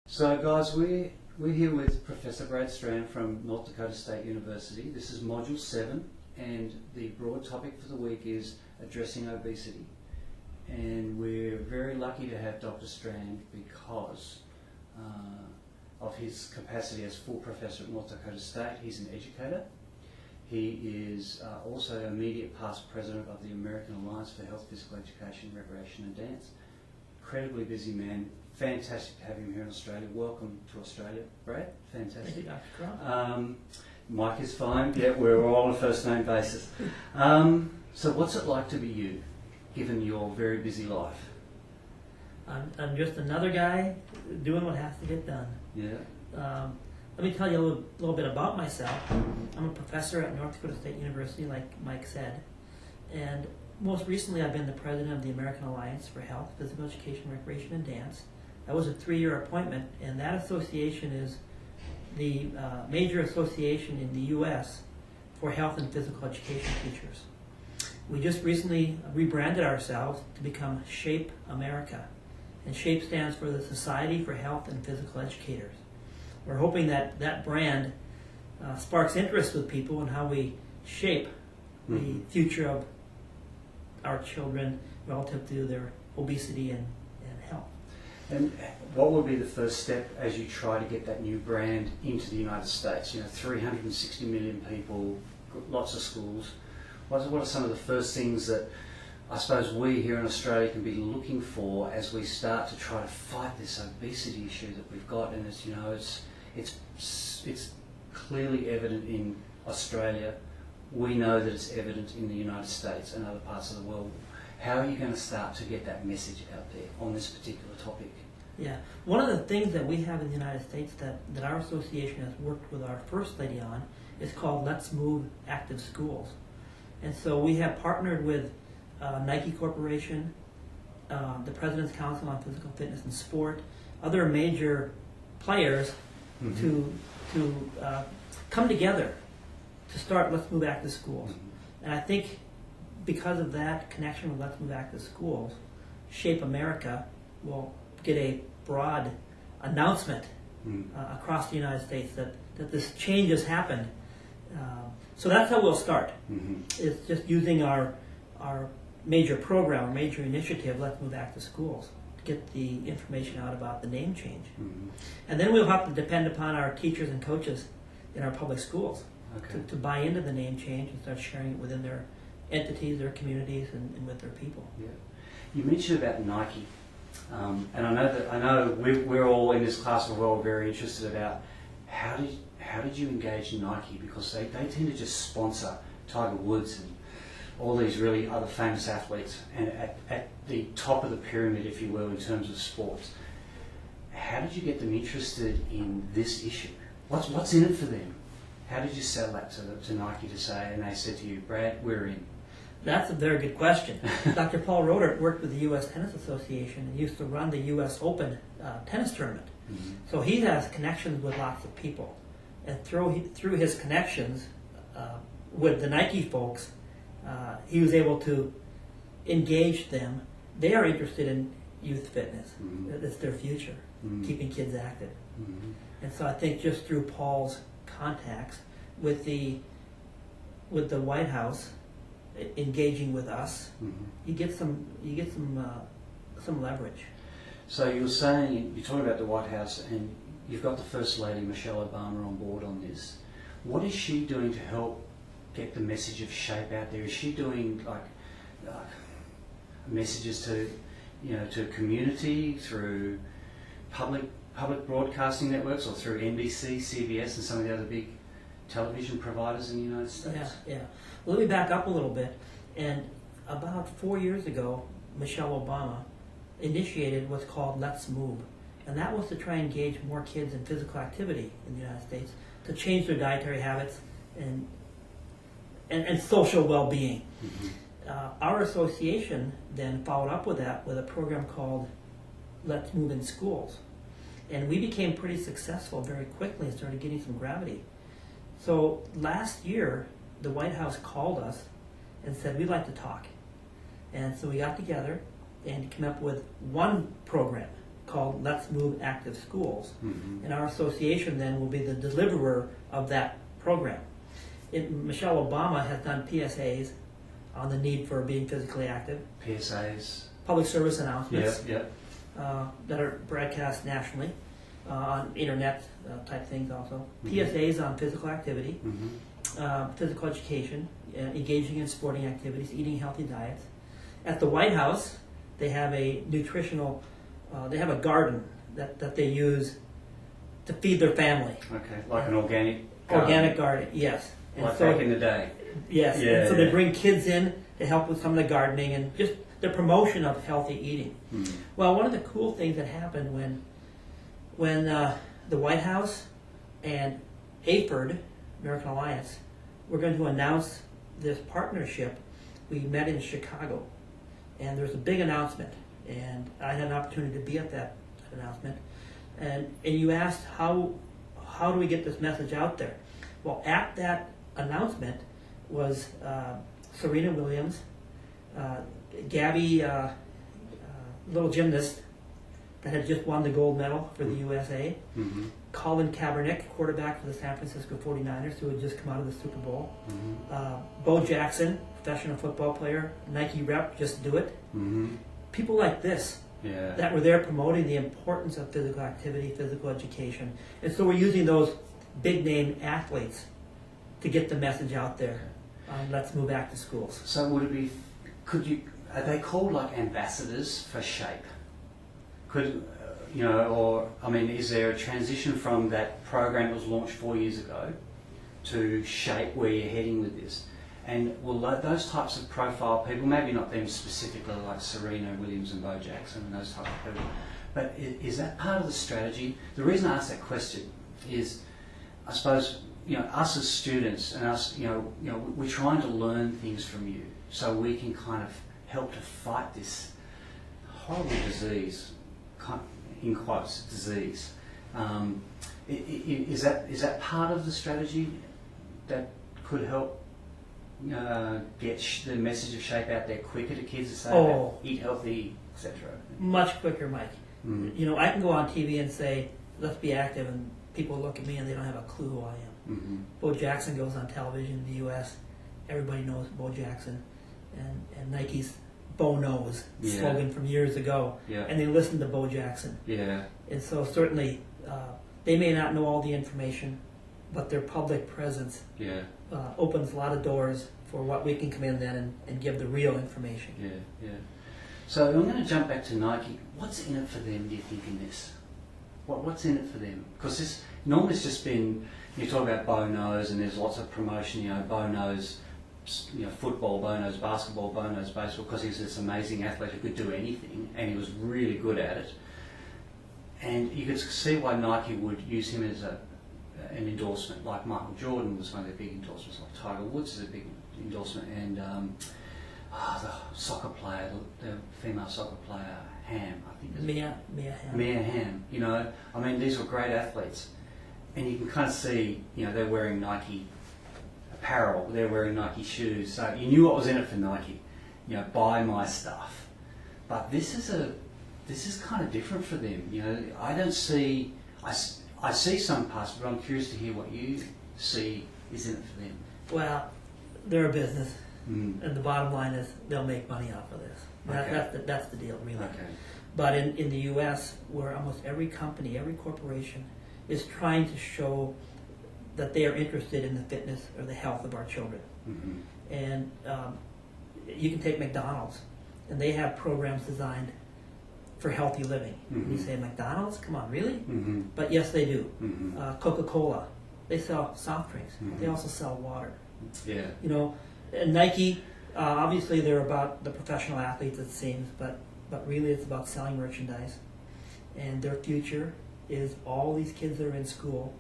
So guys, we're here with Professor Brad Strand from North Dakota State University. This is Module 7 and the broad topic for the week is addressing obesity. And we're very lucky to have Dr. Strand because of his capacity as full professor at North Dakota State. He's an educator. He is also immediate past president of the American Alliance for Health, Physical Education, Recreation and Dance. Incredibly busy man. Fantastic to have him here in Australia. Welcome to Australia, Brad. Fantastic. Thank you, Dr. Crump. Mike is fine. Yeah, we're all on a first name basis. So what's it like to be you, given your very busy life? I'm just another guy doing what has to get done. Yeah. Let me tell you a little bit about myself. I'm a professor at North Dakota State University, like Mike said, and most recently I've been the president of the American Alliance for Health, Physical Education, Recreation and Dance. That was a 3-year appointment, and that association is the major association in the U.S. for health and physical education teachers. We just recently rebranded ourselves to become SHAPE America, and SHAPE stands for the Society for Health and Physical Educators. We're hoping that that brand sparks interest with people in how we shape the future of our children relative to their obesity and health. And what would be the first step as you try to get that new brand into the United States? You know, 360 million people, lots of schools. What are some of the first things that I suppose we here in Australia can be looking for as we start to try to fight this obesity issue that we've got? And it's, you know, it's clearly evident in Australia. We know that it's evident in the United States and other parts of the world. How are you going to start to get that message out there on this particular topic? Yeah, one of the things that we have in the United States that our association has worked with our First Lady on is called Let's Move Active Schools. And so we have partnered with Nike Corporation, the President's Council on Physical Fitness and Sport, other major players to come together to start Let's Move Active Schools. And I think because of that connection with Let's Move Active Schools, SHAPE America will get a broad announcement across the United States that this change has happened. So that's how we'll start. It's just using our major program, our major initiative, Let's Move Active Schools, to get the information out about the name change. And then we'll have to depend upon our teachers and coaches in our public schools to buy into the name change and start sharing it within their entities, their communities, and with their people. Yeah. You mentioned about Nike, and I know we're all in this class. We're all very interested about how did you engage Nike, because they tend to just sponsor Tiger Woods and all these really other famous athletes, and at the top of the pyramid, if you will, in terms of sports. How did you get them interested in this issue? What's in it for them? How did you sell that to Nike to say, and they said to you, Brad, we're in? That's a very good question. Dr. Paul Rodert worked with the U.S. Tennis Association and used to run the U.S. Open tennis tournament. So he has connections with lots of people. And through his connections with the Nike folks, he was able to engage them. They are interested in youth fitness. It's their future, keeping kids active. And so I think just through Paul's contacts with the White House engaging with us, you get some leverage. So you're saying, you're talking about the White House, and you've got the First Lady Michelle Obama on board on this. What is she doing to help get the message of SHAPE out there? Is she doing like messages to community through public broadcasting networks, or through NBC, CBS, and some of the other big television providers in the United States? Yeah. Well, let me back up a little bit. And about 4 years ago, Michelle Obama initiated what's called Let's Move. And that was to try and engage more kids in physical activity in the United States, to change their dietary habits and social well-being. Our association then followed up with that with a program called Let's Move in Schools. And we became pretty successful very quickly and started getting some gravity. So last year, the White House called us and said, we'd like to talk. And so we got together and came up with one program called Let's Move Active Schools. Mm-hmm. And our association then will be the deliverer of that program. Michelle Obama has done PSAs on the need for being physically active. PSAs? Public service announcements. Yeah. That are broadcast nationally on internet type things also. Mm-hmm. PSAs on physical activity, Mm-hmm. physical education, engaging in sporting activities, eating healthy diets. At the White House, they have a nutritional, they have a garden that they use to feed their family. Okay, like an organic garden. Organic garden, yes. And Like so, back in the day. yes, Yeah, and so they yeah. bring kids in to help with some of the gardening and just the promotion of healthy eating. Mm. Well, one of the cool things that happened when the White House and AFERD, American Alliance, were going to announce this partnership, we met in Chicago, and there was a big announcement, and I had an opportunity to be at that announcement, and you asked how do we get this message out there? Well, at that announcement was Serena Williams, Gabby, little gymnast that had just won the gold medal for the USA. Mm-hmm. Colin Kaepernick, quarterback for the San Francisco 49ers, who had just come out of the Super Bowl. Mm-hmm. Bo Jackson, professional football player, Nike rep, Just Do It. Mm-hmm. People like this Yeah. that were there promoting the importance of physical activity, physical education. And so we're using those big name athletes to get the message out there. Let's move back to schools. So would it be, are they called like ambassadors for SHAPE? Or, I mean, is there a transition from that program that was launched 4 years ago to SHAPE where you're heading with this? And will those types of profile people, maybe not them specifically like Serena Williams and Bo Jackson and those types of people, but is that part of the strategy? The reason I ask that question is, I suppose, us as students and us, we're trying to learn things from you so we can kind of help to fight this horrible disease, in quotes, disease. Is that part of the strategy that could help get the message of SHAPE out there quicker to kids to say eat healthy, etc.? Much quicker, Mike. Mm. I can go on TV and say, let's be active, and people look at me and they don't have a clue who I am. Mm-hmm. Bo Jackson goes on television in the U.S. Everybody knows Bo Jackson, and Nike's Bo Knows slogan from years ago, and they listen to Bo Jackson. Yeah. And so certainly they may not know all the information, but their public presence opens a lot of doors for what we can come in then and give the real information. Yeah. So I'm going to jump back to Nike. What's in it for them, do you think, in this? What's in it for them? Because this normally it's just been, you talk about Bo Knows, and there's lots of promotion, Bo Knows, football, Bo Knows basketball, Bo Knows baseball, because he's this amazing athlete who could do anything, and he was really good at it. And you could see why Nike would use him as an endorsement, like Michael Jordan was one of their big endorsements, like Tiger Woods is a big endorsement, and the soccer player, the female soccer player, Ham, I think. Mia Hamm. Mia Hamm, I mean, these were great athletes. And you can kind of see, they're wearing Nike apparel, they're wearing Nike shoes, so you knew what was in it for Nike, buy my stuff. But this is kind of different for them, I don't see, I see some parts, but I'm curious to hear what you see is in it for them. Well, they're a business, and the bottom line is they'll make money off of this. That's the deal, really. Okay. But in the U.S., where almost every company, every corporation is trying to show that they are interested in the fitness or the health of our children. Mm-hmm. And you can take McDonald's, and they have programs designed for healthy living. Mm-hmm. You say, McDonald's? Come on, really? Mm-hmm. But yes, they do. Mm-hmm. Coca-Cola, they sell soft drinks. Mm-hmm. They also sell water. Yeah. And Nike, obviously they're about the professional athletes, it seems, but really it's about selling merchandise. And their future is all these kids that are in school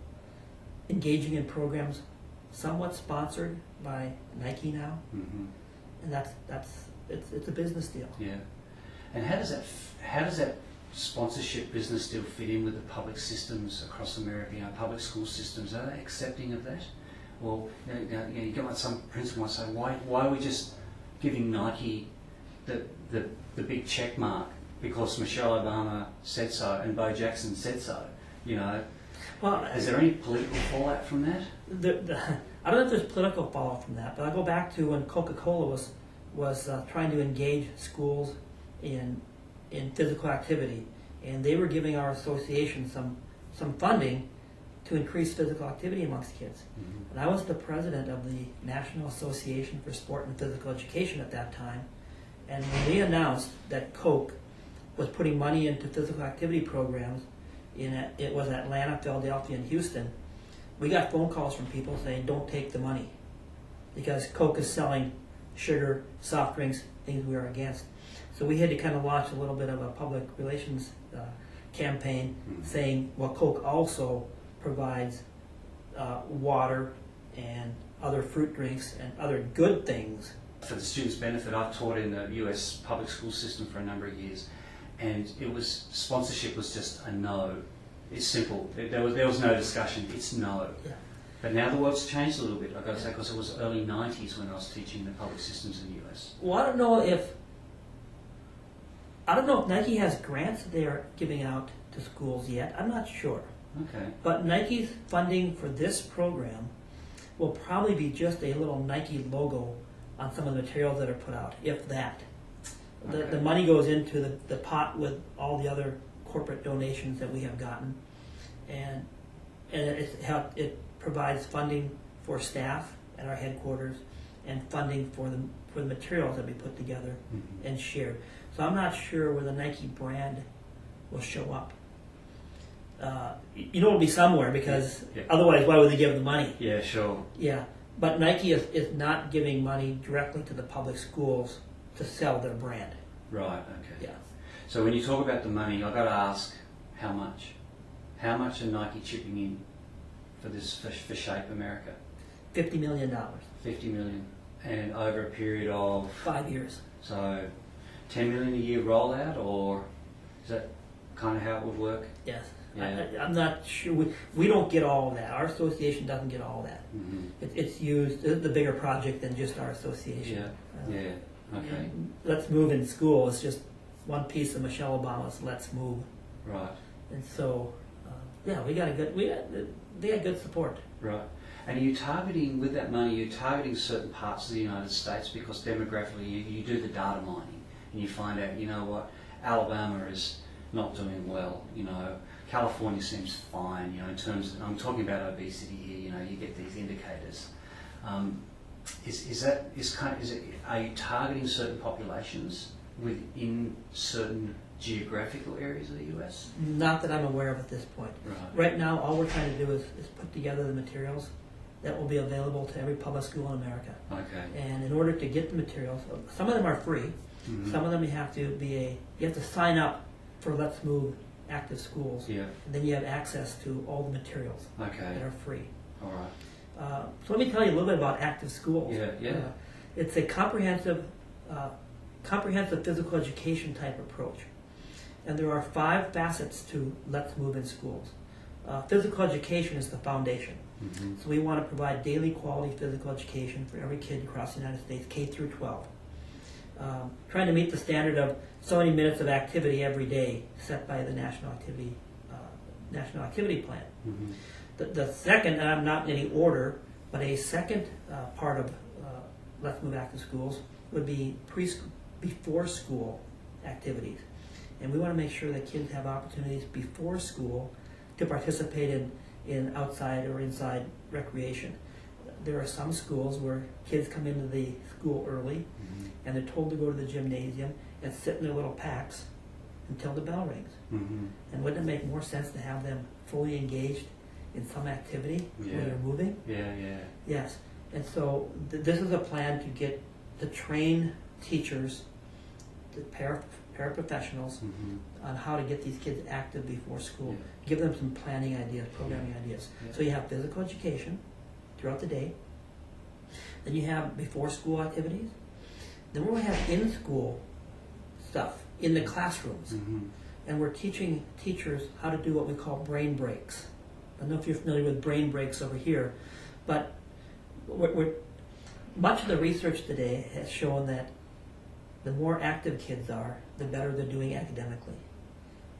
engaging in programs somewhat sponsored by Nike now. Mm-hmm. And it's a business deal. Yeah. And how does that sponsorship business deal fit in with the public systems across America? Public school systems, are they accepting of that? Well, you get some principal might say, why are we just giving Nike the big check mark because Michelle Obama said so and Bo Jackson said so. You know, Well, is there any political fallout from that? I don't know if there's political fallout from that, but I go back to when Coca-Cola was trying to engage schools in physical activity, and they were giving our association some funding to increase physical activity amongst kids. Mm-hmm. And I was the president of the National Association for Sport and Physical Education at that time, and when we announced that Coke was putting money into physical activity programs it was Atlanta, Philadelphia, and Houston, we got phone calls from people saying, don't take the money, because Coke is selling sugar, soft drinks, things we are against. So we had to kind of launch a little bit of a public relations campaign saying, well, Coke also provides water and other fruit drinks and other good things. For the students' benefit, I've taught in the US public school system for a number of years, and sponsorship was just a no. It's simple. There was no discussion. It's no. Yeah. But now the world's changed a little bit, I've got to say, because it was early 90s when I was teaching the public systems in the US. Well, I don't know if Nike has grants that they are giving out to schools yet. I'm not sure. Okay. But Nike's funding for this program will probably be just a little Nike logo on some of the materials that are put out, if that. Okay. The money goes into the pot with all the other corporate donations that we have gotten, and it provides funding for staff at our headquarters and funding for the materials that we put together and shared. So I'm not sure where the Nike brand will show up. It'll be somewhere, because otherwise why would they give the money? Yeah, sure. Yeah, but Nike is not giving money directly to the public schools to sell their brand. Right, okay. Yeah. So when you talk about the money, I've got to ask, how much? How much are Nike chipping in for this, for Shape America? $50 million. $50 million. And over a period of? 5 years. So $10 million a year rollout, or is that kind of how it would work? Yes. Yeah. I'm not sure. We don't get all of that. Our association doesn't get all of that. Mm-hmm. It's used, it's a bigger project than just our association. Yeah. Okay. Let's Move in School is just one piece of Michelle Obama's Let's Move. Right. And so, they got good support. Right. And are you targeting, with that money, you're targeting certain parts of the United States, because demographically you do the data mining and you find out, you know what, Alabama is not doing well, you know, California seems fine, you know, in terms of, I'm talking about obesity here, you know, you get these indicators. Are you targeting certain populations within certain geographical areas of the US? Not that I'm aware of at this point. Right now, all we're trying to do is put together the materials that will be available to every public school in America. Okay. And in order to get the materials, some of them are free. Mm-hmm. Some of them you have to sign up for Let's Move Active Schools. Yeah. And then you have access to all the materials that are free. All right. So let me tell you a little bit about Active Schools. Yeah. It's a comprehensive physical education type approach. And there are 5 facets to Let's Move in Schools. Physical education is the foundation. Mm-hmm. So we want to provide daily quality physical education for every kid across the United States, K through 12. Trying to meet the standard of so many minutes of activity every day set by the National Activity Plan. Mm-hmm. The second, and I'm not in any order, but a second part of Let's Move Active Schools would be before school activities. And we want to make sure that kids have opportunities before school to participate in outside or inside recreation. There are some schools where kids come into the school early and they're told to go to the gymnasium and sit in their little packs until the bell rings. Mm-hmm. And wouldn't it make more sense to have them fully engaged in some activity when they're moving? Yeah. Yes. And so this is a plan to train teachers, the paraprofessionals, on how to get these kids active before school. Yeah. Give them some planning ideas, programming ideas. Yeah. So you have physical education throughout the day. Then you have before school activities. Then we're going to have in-school stuff in the classrooms. Mm-hmm. And we're teaching teachers how to do what we call brain breaks. I don't know if you're familiar with brain breaks over here, but much of the research today has shown that the more active kids are, the better they're doing academically.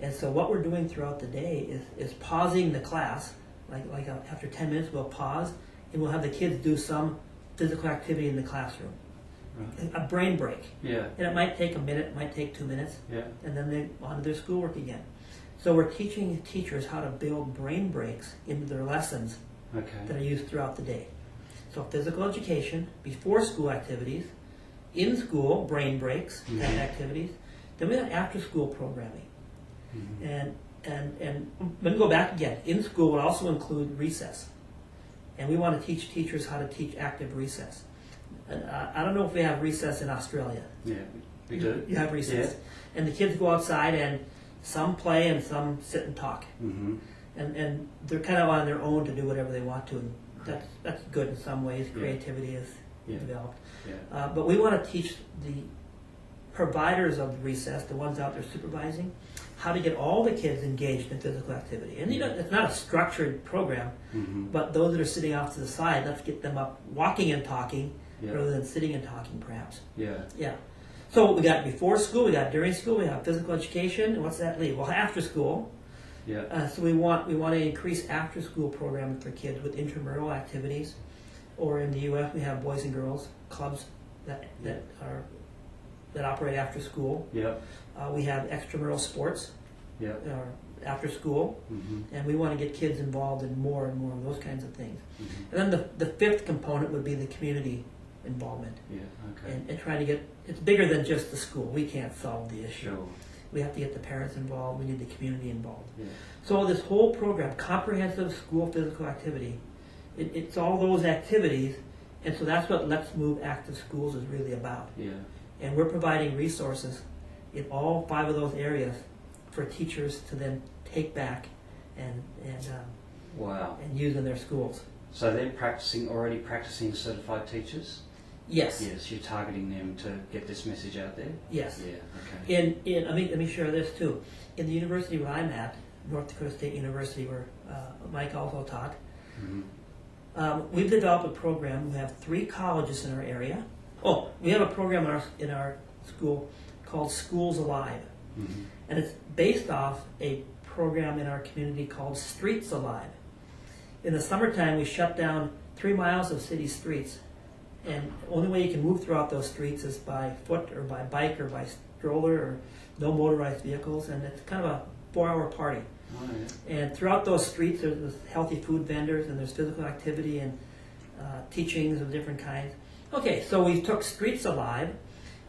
And so what we're doing throughout the day is pausing the class, like after 10 minutes we'll pause, and we'll have the kids do some physical activity in the classroom. Right. A brain break. Yeah. And it might take a minute, it might take 2 minutes, Yeah. and then they're on to their schoolwork again. So we're teaching teachers how to build brain breaks into their lessons Okay. that are used throughout the day. So physical education, before school activities, in school, brain breaks, Mhm. kind of activities. Then we have after school programming. Mhm. And when we go back again, in school would also include recess. And we want to teach teachers how to teach active recess. And, I don't know if we have recess in Australia. Yeah, we do. You have recess. And the kids go outside and some play and some sit and talk. Mm-hmm. And they're kind of on their own to do whatever they want to. And that's good in some ways. Creativity is developed. Yeah. But we want to teach the providers of the recess, the ones out there supervising, how to get all the kids engaged in physical activity. And it's not a structured program, Mm-hmm. but those that are sitting off to the side, let's get them up walking and talking Yeah. rather than sitting and talking perhaps. Yeah. Yeah. So we got before school, we got during school, we have physical education, and what's that leave? Well, after school. Yeah. So we want to increase after school programming for kids with intramural activities, or in the U.S. we have boys and girls clubs that operate after school. Yeah. We have extramural sports Yeah. after school, Mm-hmm. and we want to get kids involved in more and more of those kinds of things. Mm-hmm. And then the fifth component would be the community involvement, Yeah. Okay. and trying to get, it's bigger than just the school. We can't solve the issue. Sure. We have to get the parents involved. We need the community involved. Yeah. So this whole program, comprehensive school physical activity, it's all those activities, and so that's what Let's Move Active Schools is really about. Yeah. And we're providing resources in all 5 of those areas for teachers to then take back and Wow. use in their schools. So they're already practicing certified teachers? Yes. Yes, you're targeting them to get this message out there? Yes. Yeah, okay. Let me share this too. In the university where I'm at, North Dakota State University, where Mike also taught, Mm-hmm. we've developed a program. We have 3 colleges in our area. Oh, we have a program in our school called Schools Alive. Mm-hmm. And it's based off a program in our community called Streets Alive. In the summertime, we shut down 3 miles of city streets. And the only way you can move throughout those streets is by foot or by bike or by stroller or no motorized vehicles. And it's kind of a 4-hour party. Oh, yeah. And throughout those streets, there's healthy food vendors and there's physical activity and teachings of different kinds. Okay, so we took Streets Alive,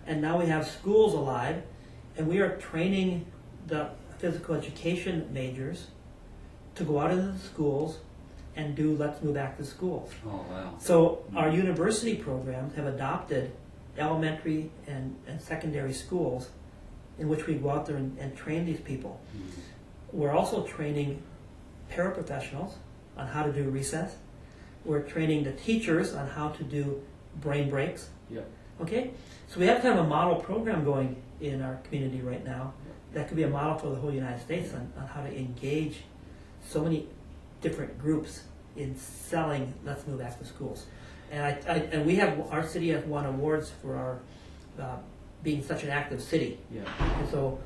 and now we have Schools Alive, and we are training the physical education majors to go out into the schools and do Let's Move Active Schools. Oh, wow. So our university programs have adopted elementary and secondary schools in which we go out there and train these people. Mm-hmm. We're also training paraprofessionals on how to do recess. We're training the teachers on how to do brain breaks. Yeah. Okay? So we have kind of a model program going in our community right now that could be a model for the whole United States on how to engage so many different groups in selling Let's Move Active Schools. And our city has won awards for our being such an active city. Yeah. And so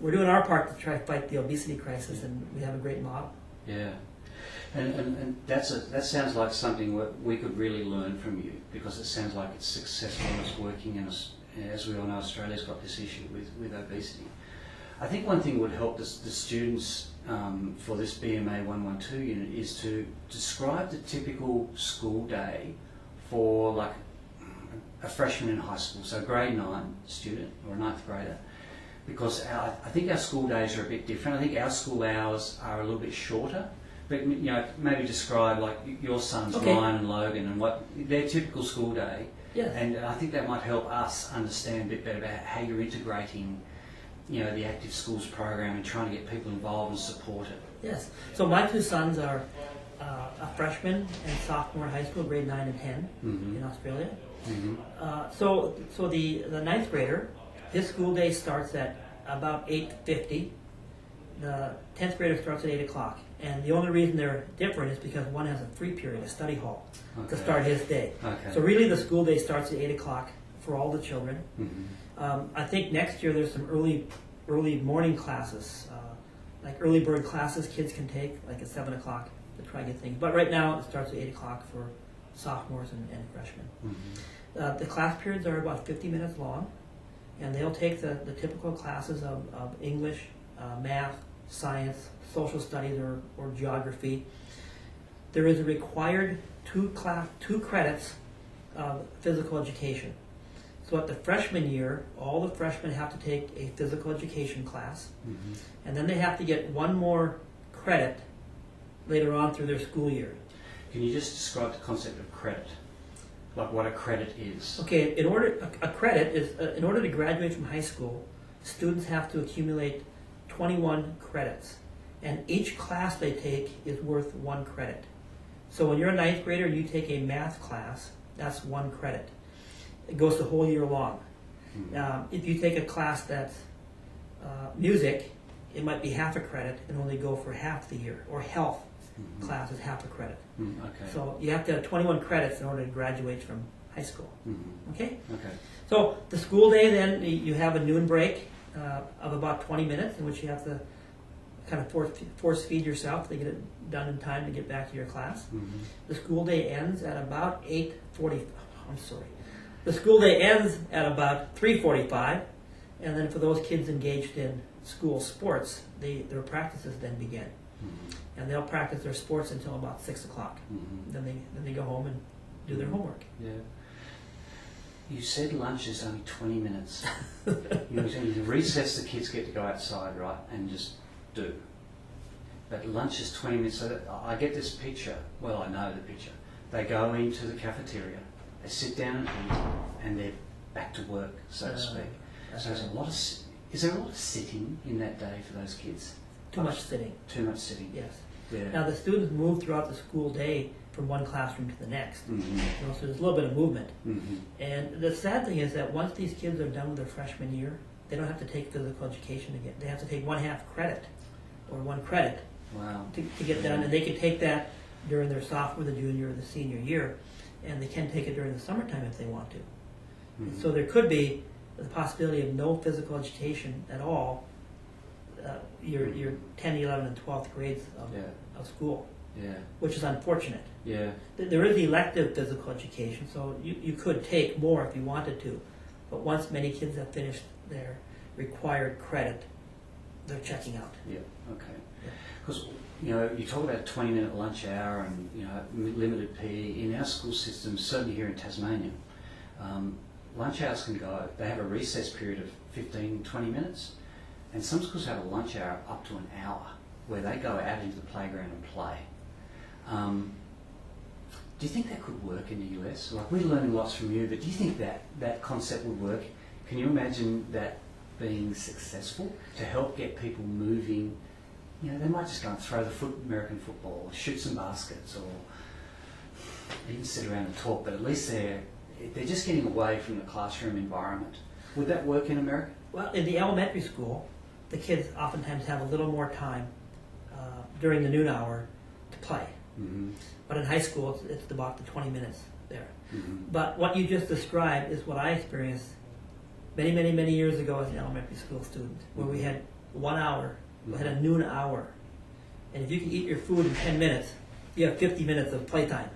we're doing our part to try to fight the obesity crisis, and we have a great model. Yeah. And that sounds like something that we could really learn from you, because it sounds like it's successful and it's working, and as we all know, Australia's got this issue with obesity. I think one thing would help the students for this BMA 112 unit is to describe the typical school day for like a freshman in high school, so grade 9 student or a 9th grader, because I think our school days are a bit different. I think our school hours are a little bit shorter. But maybe describe like your sons, Ryan and Logan, and what their typical school day. Yes. And I think that might help us understand a bit better about how you're integrating, the Active Schools program and trying to get people involved and support it. Yes. So my 2 sons are a freshman and sophomore in high school, grade 9 and 10 Mm-hmm. in Australia. Mm-hmm. So the 9th grader, his school day starts at about 8:50. The 10th grader starts at 8 o'clock. And the only reason they're different is because one has a free period, a study hall, to start his day. Okay. So really the school day starts at 8 o'clock for all the children. Mm-hmm. I think next year there's some early morning classes, like early bird classes kids can take, like at 7 o'clock to try and get things. But right now it starts at 8 o'clock for sophomores and freshmen. Mm-hmm. The class periods are about 50 minutes long, and they'll take the typical classes of English, math, science, social studies, or geography. There is a required two credits of physical education. So at the freshman year, all the freshmen have to take a physical education class, Mm-hmm. and then they have to get one more credit later on through their school year. Can you just describe the concept of credit? Like what a credit is? Okay, in order to graduate from high school, students have to accumulate 21 credits, and each class they take is worth 1 credit. So when you're a 9th grader and you take a math class, that's 1 credit. It goes the whole year long. Mm-hmm. If you take a class that's music, it might be half a credit and only go for half the year. Or health Mm-hmm. class is half a credit. Mm, okay. So you have to have 21 credits in order to graduate from high school. Mm-hmm. Okay? Okay. So the school day, then you have a noon break of about 20 minutes in which you have to kind of force feed yourself to get it done in time to get back to your class. Mm-hmm. The school day ends at about 8:40. I'm sorry. The school day ends at about 3:45, and then for those kids engaged in school sports, their practices then begin, Mm-hmm. and they'll practice their sports until about 6 o'clock. Mm-hmm. Then they go home and do their homework. Yeah. You said lunch is only 20 minutes. You recess, the kids get to go outside, right, and just do. But lunch is 20 minutes. So that I get this picture. Well, I know the picture. They go into the cafeteria, they sit down and eat, and they're back to work, so to speak. So there's a lot of. Is there a lot of sitting in that day for those kids? Too much sitting. Too much sitting. Yes. Yeah. Now the students move throughout the school day from one classroom to the next. Mm-hmm. So there's a little bit of movement. Mm-hmm. And the sad thing is that once these kids are done with their freshman year, they don't have to take physical education again. They have to take 1/2 credit, or 1 credit, Wow. to get done. And they can take that during their sophomore, the junior, or the senior year. And they can take it during the summertime if they want to. Mm-hmm. So there could be the possibility of no physical education at all your 10, 11, and 12th grades of school, Yeah. which is unfortunate. Yeah. There is elective physical education, so you could take more if you wanted to. But once many kids have finished their required credit, they're checking out. Yeah. Okay. Yeah. Because you talk about a 20-minute lunch hour and limited PE in our school system. Certainly here in Tasmania, lunch hours can go. They have a recess period of 15, 20 minutes, and some schools have a lunch hour up to an hour where they go out into the playground and play. Do you think that could work in the US? Like, we're learning lots from you, but do you think that concept would work? Can you imagine that being successful to help get people moving? They might just go and throw the American football, or shoot some baskets, or even sit around and talk, but at least they're just getting away from the classroom environment. Would that work in America? Well, in the elementary school, the kids oftentimes have a little more time during the noon hour to play. Mm-hmm. But in high school, it's about the 20 minutes there. Mm-hmm. But what you just described is what I experienced many, many, many years ago as an elementary school student, where we had 1 hour, we had a noon hour. And if you can eat your food in 10 minutes, you have 50 minutes of playtime.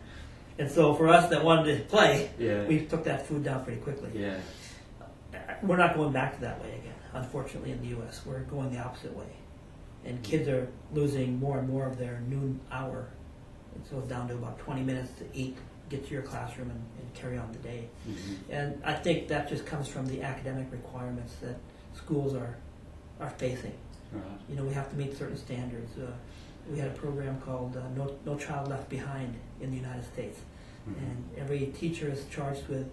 And so for us that wanted to play, Yeah. we took that food down pretty quickly. Yeah. We're not going back to that way again, unfortunately, in the U.S. We're going the opposite way. And kids are losing more and more of their noon hour. And so it's down to about 20 minutes to eat, get to your classroom, and carry on the day. Mm-hmm. And I think that just comes from the academic requirements that schools are facing. Right. We have to meet certain standards. We had a program called No Child Left Behind in the United States. Mm-hmm. And every teacher is charged with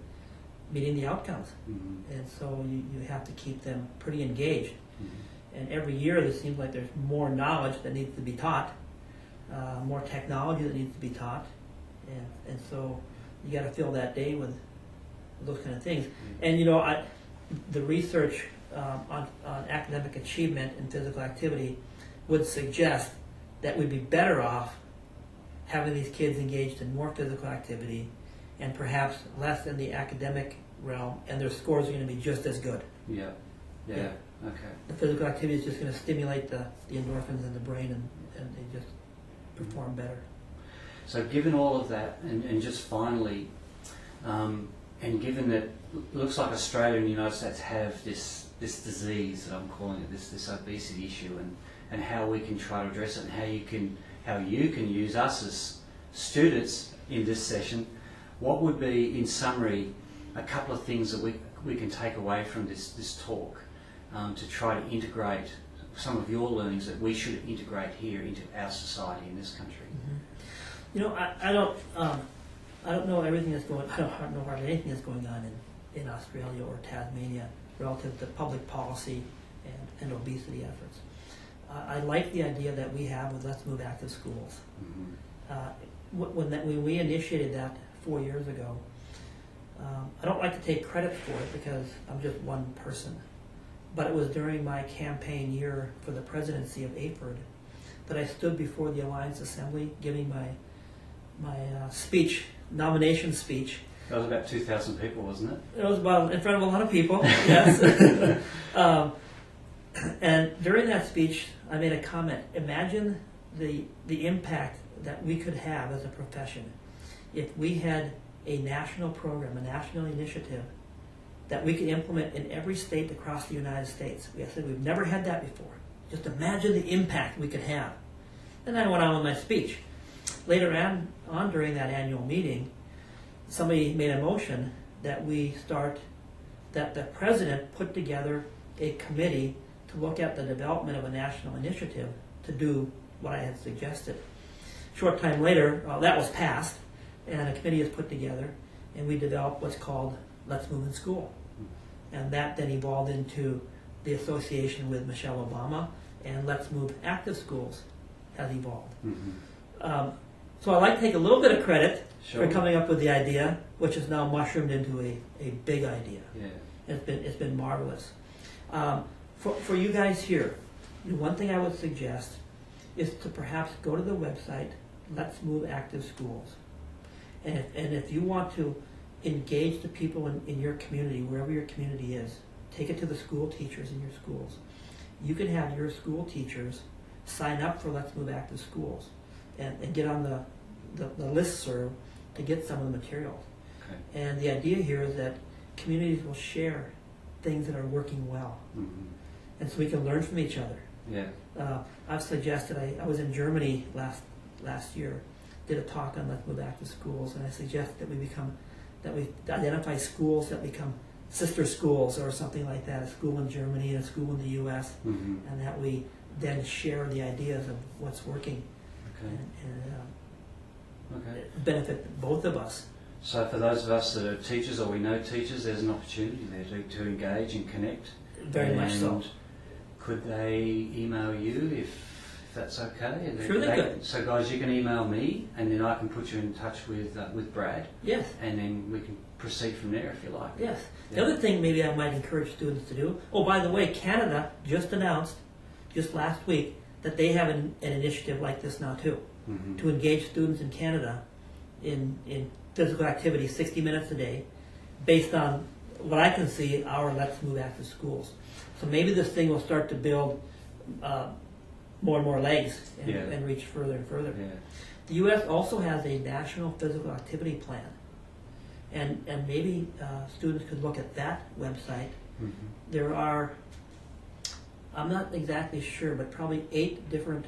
meeting the outcomes. Mm-hmm. And so you have to keep them pretty engaged. Mm-hmm. And every year there seems like there's more knowledge that needs to be taught, more technology that needs to be taught. And so you got to fill that day with those kind of things. Mm-hmm. And the research on academic achievement and physical activity would suggest that we'd be better off having these kids engaged in more physical activity and perhaps less in the academic realm, and their scores are going to be just as good. Yeah. Yeah. Okay. The physical activity is just going to stimulate the endorphins in the brain, and they just perform better. So given all of that, and just finally, and given that it looks like Australia and the United States have this disease that I'm calling it, this obesity issue, and how we can try to address it, and how you can use us as students in this session, what would be, in summary, a couple of things that we can take away from this talk to try to integrate some of your learnings that we should integrate here into our society in this country? Mm-hmm. You know, I don't know everything that's going. I don't know hardly anything that's going on in Australia or Tasmania relative to public policy and obesity efforts. I like the idea that we have with Let's Move Active Schools. Mm-hmm. When we initiated that 4 years ago, I don't like to take credit for it because I'm just one person. But it was during my campaign year for the presidency of AFERD that I stood before the Alliance Assembly giving my speech, nomination speech. That was about 2,000 people, wasn't it? It was about in front of a lot of people, yes. And during that speech, I made a comment. Imagine the impact that we could have as a profession if we had a national program, a national initiative that we could implement in every state across the United States. We said we've never had that before. Just imagine the impact we could have. And I went on with my speech. Later on during that annual meeting, somebody made a motion that that the president put together a committee to look at the development of a national initiative to do what I had suggested. Short time later, that was passed, and a committee is put together, and we developed what's called Let's Move in School. And that then evolved into the association with Michelle Obama, and Let's Move Active Schools has evolved. Mm-hmm. So I like to take a little bit of credit Sure. for coming up with the idea, which has now mushroomed into a big idea. Yeah. It's been marvelous. For you guys here, one thing I would suggest is to perhaps go to the website Let's Move Active Schools, and if you want to engage the people in your community, wherever your community is, take it to the school teachers in your schools. You can have your school teachers sign up for Let's Move Active Schools and get on the listserv to get some of the materials. Okay. And the idea here is that communities will share things that are working well. Mm-hmm. And so we can learn from each other. Yeah. I've suggested, I was in Germany last year, did a talk on Let's Move Active Schools, and I suggest that we identify schools that become sister schools or something like that, a school in Germany and a school in the U.S., Mm-hmm. and that we then share the ideas of what's working Okay. Okay. benefit both of us. So for those of us that are teachers or we know teachers, there's an opportunity there to engage and connect. Very much so. And could they email you if that's okay? Sure they could. So guys, you can email me, and then I can put you in touch with Brad, Yes. and then we can proceed from there if you like. Yes. The Yeah. other thing maybe I might encourage students to do, oh, by the way, Canada just announced, just last week, that they have an initiative like this now too, Mm-hmm. to engage students in Canada in physical activity 60 minutes a day, based on what I can see, our Let's Move Active Schools. So maybe this thing will start to build more and more legs and reach further and further. Yeah. The U.S. also has a national physical activity plan, and maybe students could look at that website. Mm-hmm. There are, I'm not exactly sure, but probably 8 different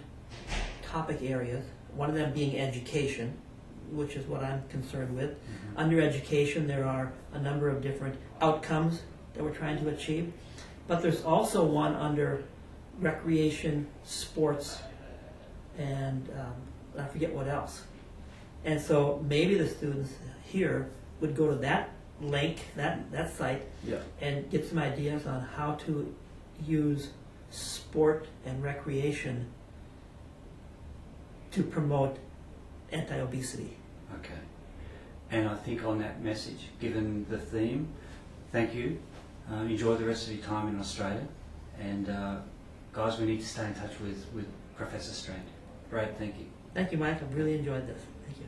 topic areas, one of them being education, which is what I'm concerned with. Mm-hmm. Under education, there are a number of different outcomes that we're trying to achieve, but there's also one under recreation, sports, and I forget what else. And so maybe the students here would go to that link, that site, Yeah. and get some ideas on how to use sport and recreation to promote anti-obesity. Okay. And I think on that message, given the theme, thank you. Enjoy the rest of your time in Australia. And guys, we need to stay in touch with Professor Strand. Brad, thank you. Thank you, Mike. I've really enjoyed this. Thank you.